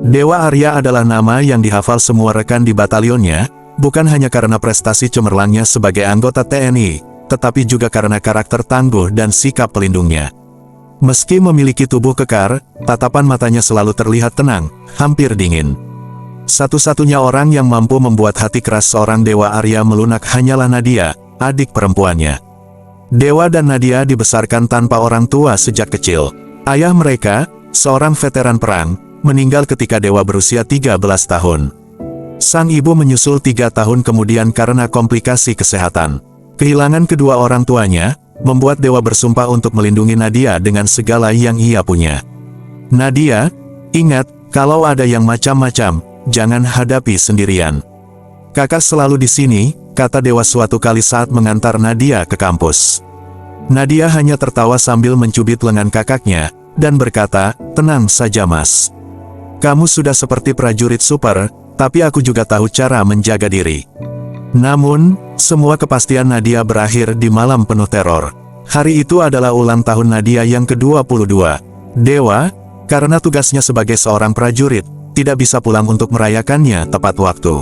Dewa Arya adalah nama yang dihafal semua rekan di batalionnya, bukan hanya karena prestasi cemerlangnya sebagai anggota TNI, tetapi juga karena karakter tangguh dan sikap pelindungnya. Meski memiliki tubuh kekar, tatapan matanya selalu terlihat tenang, hampir dingin. Satu-satunya orang yang mampu membuat hati keras seorang Dewa Arya melunak hanyalah Nadia, adik perempuannya. Dewa dan Nadia dibesarkan tanpa orang tua sejak kecil. Ayah mereka, seorang veteran perang, meninggal ketika Dewa berusia 13 tahun. Sang ibu menyusul 3 tahun kemudian karena komplikasi kesehatan. Kehilangan kedua orang tuanya, membuat Dewa bersumpah untuk melindungi Nadia dengan segala yang ia punya. Nadia, ingat, kalau ada yang macam-macam, jangan hadapi sendirian. Kakak selalu di sini, kata Dewa suatu kali saat mengantar Nadia ke kampus. Nadia hanya tertawa sambil mencubit lengan kakaknya, dan berkata, tenang saja mas. Kamu sudah seperti prajurit super, tapi aku juga tahu cara menjaga diri. Namun, semua kepastian Nadia berakhir di malam penuh teror. Hari itu adalah ulang tahun Nadia yang ke-22. Dewa, karena tugasnya sebagai seorang prajurit, tidak bisa pulang untuk merayakannya tepat waktu.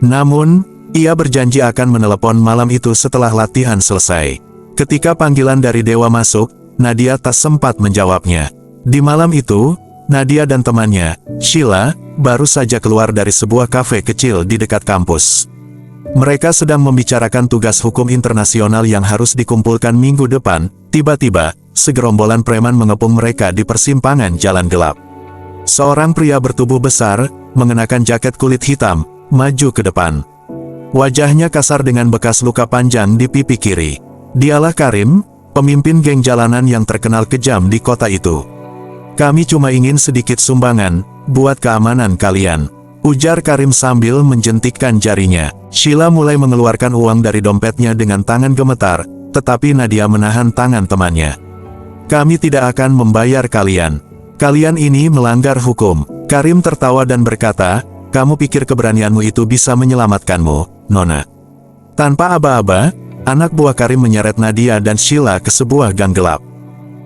Namun, ia berjanji akan menelepon malam itu setelah latihan selesai. Ketika panggilan dari Dewa masuk, Nadia tak sempat menjawabnya. Di malam itu, Nadia dan temannya, Sheila, baru saja keluar dari sebuah kafe kecil di dekat kampus. Mereka sedang membicarakan tugas hukum internasional yang harus dikumpulkan minggu depan. Tiba-tiba, segerombolan preman mengepung mereka di persimpangan jalan gelap. Seorang pria bertubuh besar, mengenakan jaket kulit hitam, maju ke depan. Wajahnya kasar dengan bekas luka panjang di pipi kiri. Dialah Karim, pemimpin geng jalanan yang terkenal kejam di kota itu. Kami cuma ingin sedikit sumbangan, buat keamanan kalian, ujar Karim sambil menjentikkan jarinya. Sheila mulai mengeluarkan uang dari dompetnya dengan tangan gemetar, tetapi Nadia menahan tangan temannya. Kami tidak akan membayar kalian. Kalian ini melanggar hukum. Karim tertawa dan berkata, kamu pikir keberanianmu itu bisa menyelamatkanmu, Nona? Tanpa aba-aba, anak buah Karim menyeret Nadia dan Sheila ke sebuah gang gelap.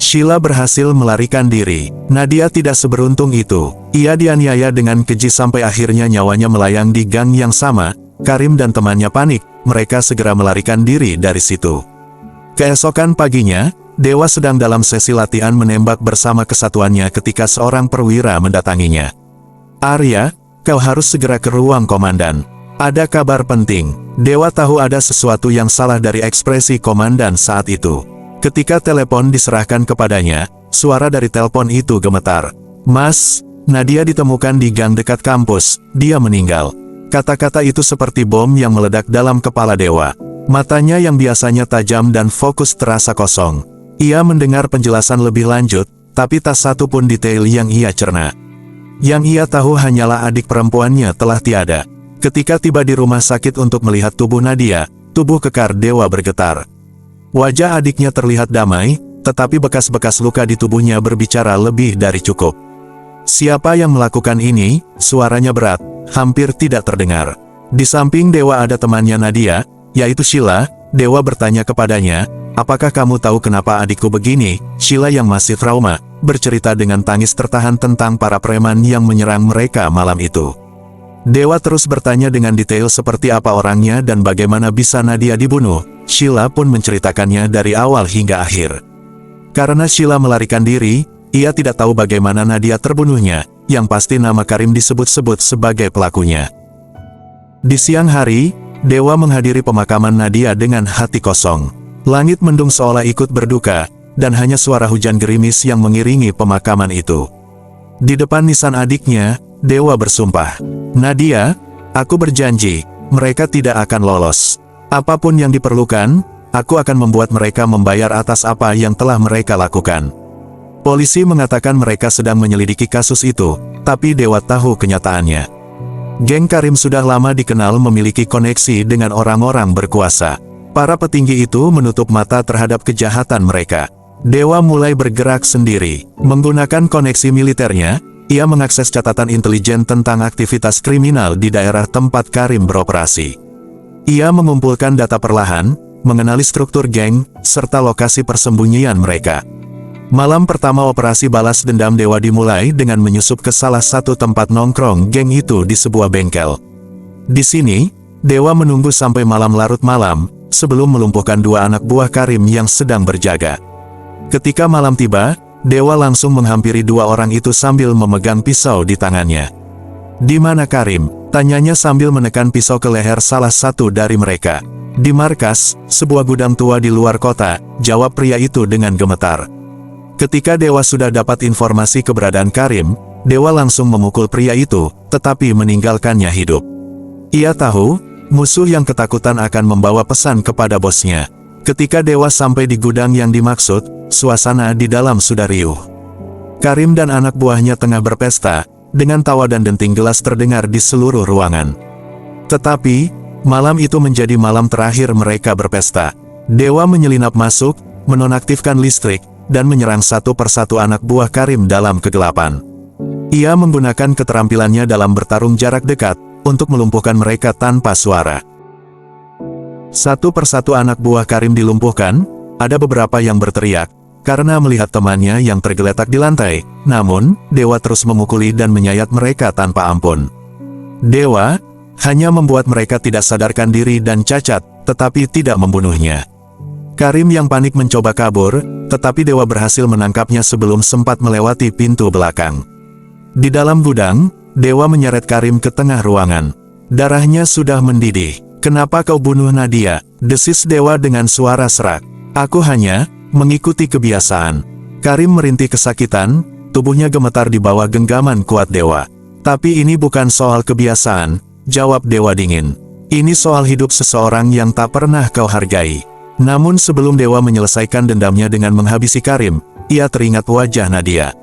Sheila berhasil melarikan diri. Nadia tidak seberuntung itu. Ia dianiaya dengan keji sampai akhirnya nyawanya melayang di gang yang sama. Karim dan temannya panik, mereka segera melarikan diri dari situ. Keesokan paginya, Dewa sedang dalam sesi latihan menembak bersama kesatuannya ketika seorang perwira mendatanginya. Arya, kau harus segera ke ruang komandan. Ada kabar penting. Dewa tahu ada sesuatu yang salah dari ekspresi komandan saat itu. Ketika telepon diserahkan kepadanya, suara dari telepon itu gemetar. Mas, Nadia ditemukan di gang dekat kampus, dia meninggal. Kata-kata itu seperti bom yang meledak dalam kepala Dewa. Matanya yang biasanya tajam dan fokus terasa kosong. Ia mendengar penjelasan lebih lanjut, tapi tak satu pun detail yang ia cerna. Yang ia tahu hanyalah adik perempuannya telah tiada. Ketika tiba di rumah sakit untuk melihat tubuh Nadia, tubuh kekar Dewa bergetar. Wajah adiknya terlihat damai, tetapi bekas-bekas luka di tubuhnya berbicara lebih dari cukup. Siapa yang melakukan ini? Suaranya berat, hampir tidak terdengar. Di samping Dewa ada temannya Nadia, yaitu Sheila. Dewa bertanya kepadanya, apakah kamu tahu kenapa adikku begini? Sheila yang masih trauma, bercerita dengan tangis tertahan tentang para preman yang menyerang mereka malam itu. Dewa terus bertanya dengan detail seperti apa orangnya dan bagaimana bisa Nadia dibunuh. Sheila pun menceritakannya dari awal hingga akhir. Karena Sheila melarikan diri, ia tidak tahu bagaimana Nadia terbunuhnya, yang pasti nama Karim disebut-sebut sebagai pelakunya. Di siang hari, Dewa menghadiri pemakaman Nadia dengan hati kosong. Langit mendung seolah ikut berduka, dan hanya suara hujan gerimis yang mengiringi pemakaman itu. Di depan nisan adiknya, Dewa bersumpah, Nadia, aku berjanji, mereka tidak akan lolos. Apapun yang diperlukan, aku akan membuat mereka membayar atas apa yang telah mereka lakukan. Polisi mengatakan mereka sedang menyelidiki kasus itu, tapi Dewa tahu kenyataannya. Geng Karim sudah lama dikenal memiliki koneksi dengan orang-orang berkuasa. Para petinggi itu menutup mata terhadap kejahatan mereka. Dewa mulai bergerak sendiri. Menggunakan koneksi militernya, ia mengakses catatan intelijen tentang aktivitas kriminal di daerah tempat Karim beroperasi. Ia mengumpulkan data perlahan, mengenali struktur geng, serta lokasi persembunyian mereka. Malam pertama operasi balas dendam Dewa dimulai dengan menyusup ke salah satu tempat nongkrong geng itu di sebuah bengkel. Di sini, Dewa menunggu sampai malam larut malam, sebelum melumpuhkan dua anak buah Karim yang sedang berjaga. Ketika malam tiba, Dewa langsung menghampiri dua orang itu sambil memegang pisau di tangannya. "Di mana Karim?" tanyanya sambil menekan pisau ke leher salah satu dari mereka. "Di markas, sebuah gudang tua di luar kota," jawab pria itu dengan gemetar. Ketika Dewa sudah dapat informasi keberadaan Karim, Dewa langsung memukul pria itu, tetapi meninggalkannya hidup. Ia tahu, musuh yang ketakutan akan membawa pesan kepada bosnya. Ketika Dewa sampai di gudang yang dimaksud, suasana di dalam sudah riuh. Karim dan anak buahnya tengah berpesta, dengan tawa dan denting gelas terdengar di seluruh ruangan. Tetapi, malam itu menjadi malam terakhir mereka berpesta. Dewa menyelinap masuk, menonaktifkan listrik, dan menyerang satu persatu anak buah Karim dalam kegelapan. Ia menggunakan keterampilannya dalam bertarung jarak dekat, untuk melumpuhkan mereka tanpa suara. Satu persatu anak buah Karim dilumpuhkan, ada beberapa yang berteriak, karena melihat temannya yang tergeletak di lantai, namun, Dewa terus memukuli dan menyayat mereka tanpa ampun. Dewa hanya membuat mereka tidak sadarkan diri dan cacat, tetapi tidak membunuhnya. Karim yang panik mencoba kabur, tetapi Dewa berhasil menangkapnya sebelum sempat melewati pintu belakang. Di dalam gudang, Dewa menyeret Karim ke tengah ruangan. Darahnya sudah mendidih. "Kenapa kau bunuh Nadia?" desis Dewa dengan suara serak. "Aku hanya mengikuti kebiasaan." Karim merintih kesakitan, tubuhnya gemetar di bawah genggaman kuat Dewa. "Tapi ini bukan soal kebiasaan," jawab Dewa dingin. "Ini soal hidup seseorang yang tak pernah kau hargai." Namun sebelum Dewa menyelesaikan dendamnya dengan menghabisi Karim, ia teringat wajah Nadia.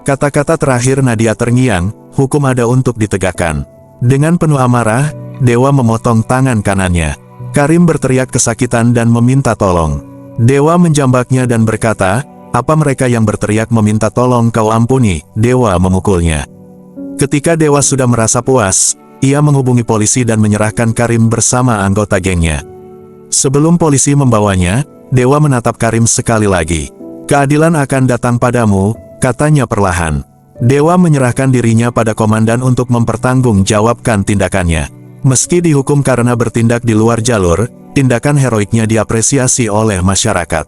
Kata-kata terakhir Nadia terngiang, "Hukum ada untuk ditegakkan." Dengan penuh amarah, Dewa memotong tangan kanannya. Karim berteriak kesakitan dan meminta tolong. Dewa menjambaknya dan berkata, "Apa mereka yang berteriak meminta tolong kau ampuni?" Dewa memukulnya. Ketika Dewa sudah merasa puas, ia menghubungi polisi dan menyerahkan Karim bersama anggota gengnya. Sebelum polisi membawanya, Dewa menatap Karim sekali lagi. "Keadilan akan datang padamu," katanya perlahan. Dewa menyerahkan dirinya pada komandan untuk mempertanggungjawabkan tindakannya. Meski dihukum karena bertindak di luar jalur, tindakan heroiknya diapresiasi oleh masyarakat.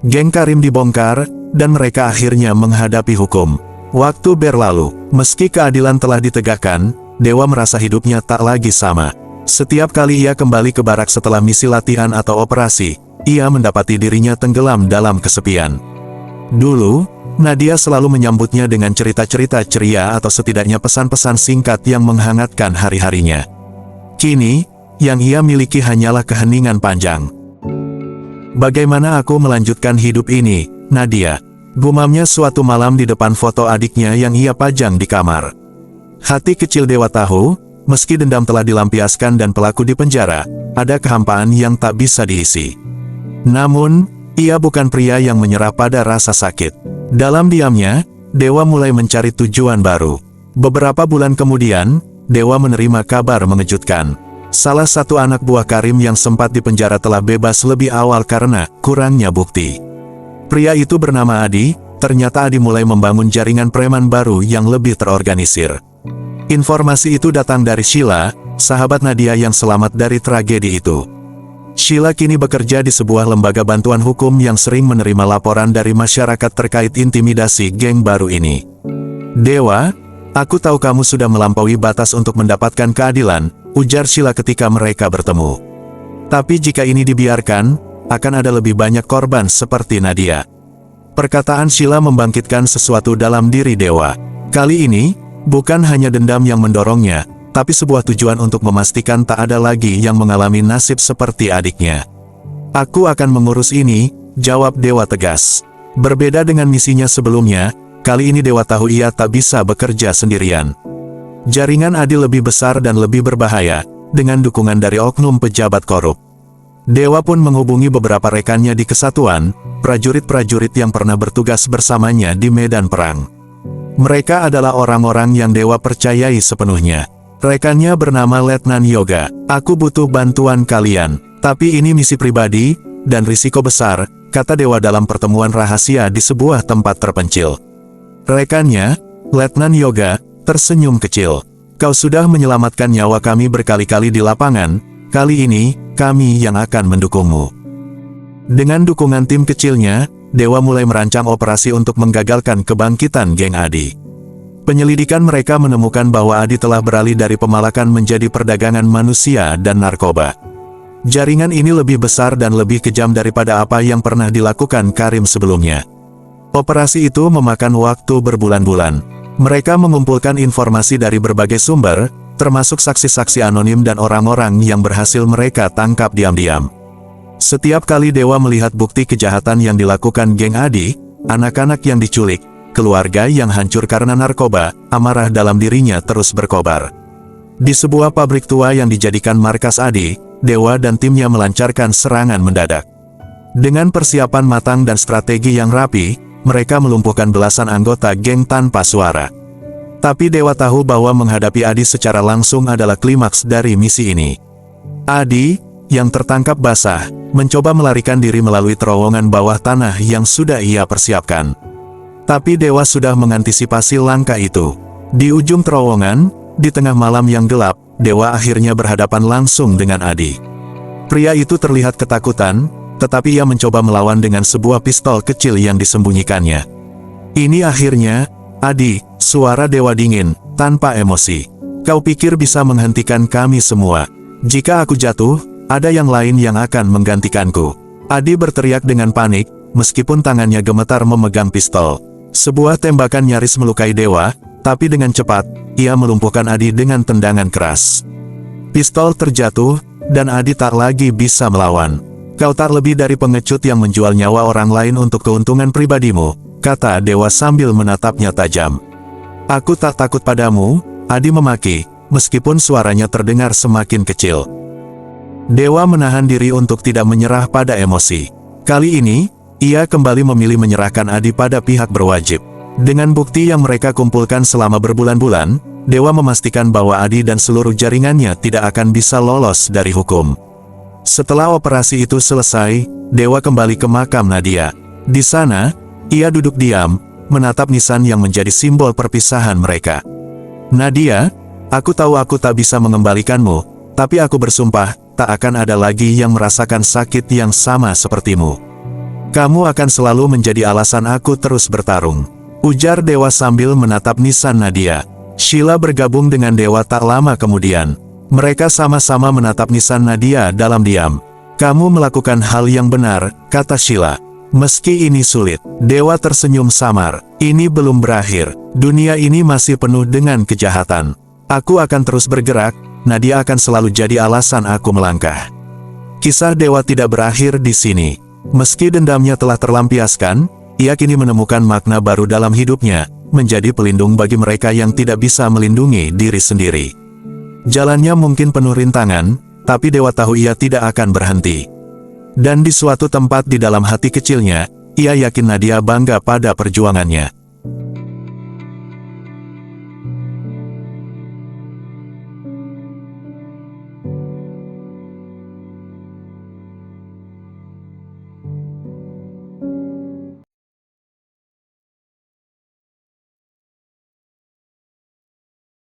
Geng Karim dibongkar, dan mereka akhirnya menghadapi hukum. Waktu berlalu, meski keadilan telah ditegakkan, Dewa merasa hidupnya tak lagi sama. Setiap kali ia kembali ke barak setelah misi latihan atau operasi, ia mendapati dirinya tenggelam dalam kesepian. Dulu, Nadia selalu menyambutnya dengan cerita-cerita ceria atau setidaknya pesan-pesan singkat yang menghangatkan hari-harinya. Kini, yang ia miliki hanyalah keheningan panjang. "Bagaimana aku melanjutkan hidup ini, Nadia?" gumamnya suatu malam di depan foto adiknya yang ia pajang di kamar. Hati kecil Dewa tahu, meski dendam telah dilampiaskan dan pelaku dipenjara, ada kehampaan yang tak bisa diisi. Namun, ia bukan pria yang menyerah pada rasa sakit. Dalam diamnya, Dewa mulai mencari tujuan baru. Beberapa bulan kemudian, Dewa menerima kabar mengejutkan. Salah satu anak buah Karim yang sempat dipenjara telah bebas lebih awal karena kurangnya bukti. Pria itu bernama Adi. Ternyata Adi mulai membangun jaringan preman baru yang lebih terorganisir. Informasi itu datang dari Sheila, sahabat Nadia yang selamat dari tragedi itu. Sheila kini bekerja di sebuah lembaga bantuan hukum yang sering menerima laporan dari masyarakat terkait intimidasi geng baru ini. "Dewa, aku tahu kamu sudah melampaui batas untuk mendapatkan keadilan," ujar Sheila ketika mereka bertemu. "Tapi jika ini dibiarkan, akan ada lebih banyak korban seperti Nadia." Perkataan Sheila membangkitkan sesuatu dalam diri Dewa. Kali ini, bukan hanya dendam yang mendorongnya, tapi sebuah tujuan untuk memastikan tak ada lagi yang mengalami nasib seperti adiknya. "Aku akan mengurus ini," jawab Dewa tegas. Berbeda dengan misinya sebelumnya, kali ini Dewa tahu ia tak bisa bekerja sendirian. Jaringan Adi lebih besar dan lebih berbahaya, dengan dukungan dari oknum pejabat korup. Dewa pun menghubungi beberapa rekannya di kesatuan, prajurit-prajurit yang pernah bertugas bersamanya di medan perang. Mereka adalah orang-orang yang Dewa percayai sepenuhnya. Rekannya bernama Letnan Yoga. "Aku butuh bantuan kalian. Tapi ini misi pribadi, dan risiko besar, kata dewa dalam pertemuan rahasia di sebuah tempat terpencil. Rekannya, Letnan Yoga, tersenyum kecil. Kau sudah menyelamatkan nyawa kami berkali-kali di lapangan, kali ini, kami yang akan mendukungmu. Dengan dukungan tim kecilnya, dewa mulai merancang operasi untuk menggagalkan kebangkitan geng Adi. Penyelidikan mereka menemukan bahwa Adi telah beralih dari pemalakan menjadi perdagangan manusia dan narkoba. Jaringan ini lebih besar dan lebih kejam daripada apa yang pernah dilakukan Karim sebelumnya. Operasi itu memakan waktu berbulan-bulan. Mereka mengumpulkan informasi dari berbagai sumber, termasuk saksi-saksi anonim dan orang-orang yang berhasil mereka tangkap diam-diam. Setiap kali dewa melihat bukti kejahatan yang dilakukan geng Adi, anak-anak yang diculik, keluarga yang hancur karena narkoba, amarah dalam dirinya terus berkobar. Di sebuah pabrik tua yang dijadikan markas Adi, dewa dan timnya melancarkan serangan mendadak. Dengan persiapan matang dan strategi yang rapi, mereka melumpuhkan belasan anggota geng tanpa suara. Tapi dewa tahu bahwa menghadapi Adi secara langsung adalah klimaks dari misi ini. Adi, yang tertangkap basah, mencoba melarikan diri melalui terowongan bawah tanah yang sudah ia persiapkan. Tapi dewa sudah mengantisipasi langkah itu. Di ujung terowongan, di tengah malam yang gelap, dewa akhirnya berhadapan langsung dengan Adi. Pria itu terlihat ketakutan, tetapi ia mencoba melawan dengan sebuah pistol kecil yang disembunyikannya. Ini akhirnya, Adi, suara dewa dingin, tanpa emosi. Kau pikir bisa menghentikan kami semua? Jika aku jatuh, ada yang lain yang akan menggantikanku. Adi berteriak dengan panik, meskipun tangannya gemetar memegang pistol. Sebuah tembakan nyaris melukai dewa, tapi dengan cepat, ia melumpuhkan Adi dengan tendangan keras. Pistol terjatuh, dan Adi tak lagi bisa melawan. Kau tak lebih dari pengecut yang menjual nyawa orang lain untuk keuntungan pribadimu, kata dewa sambil menatapnya tajam. Aku tak takut padamu, Adi memaki, meskipun suaranya terdengar semakin kecil. Dewa menahan diri untuk tidak menyerah pada emosi. Kali ini, ia kembali memilih menyerahkan Adi pada pihak berwajib. Dengan bukti yang mereka kumpulkan selama berbulan-bulan, dewa memastikan bahwa Adi dan seluruh jaringannya tidak akan bisa lolos dari hukum. Setelah operasi itu selesai, dewa kembali ke makam Nadia. Di sana, ia duduk diam, menatap nisan yang menjadi simbol perpisahan mereka. Nadia, aku tahu aku tak bisa mengembalikanmu, tapi aku bersumpah, tak akan ada lagi yang merasakan sakit yang sama sepertimu. Kamu akan selalu menjadi alasan aku terus bertarung, ujar dewa sambil menatap nisan Nadia. Sheila bergabung dengan dewa tak lama kemudian. Mereka sama-sama menatap nisan Nadia dalam diam. Kamu melakukan hal yang benar, kata Sheila. Meski ini sulit, dewa tersenyum samar. Ini belum berakhir. Dunia ini masih penuh dengan kejahatan. Aku akan terus bergerak, Nadia akan selalu jadi alasan aku melangkah. Kisah dewa tidak berakhir di sini. Meski dendamnya telah terlampiaskan, ia kini menemukan makna baru dalam hidupnya, menjadi pelindung bagi mereka yang tidak bisa melindungi diri sendiri. Jalannya mungkin penuh rintangan, tapi dewa tahu ia tidak akan berhenti. Dan di suatu tempat di dalam hati kecilnya, ia yakin Nadia bangga pada perjuangannya.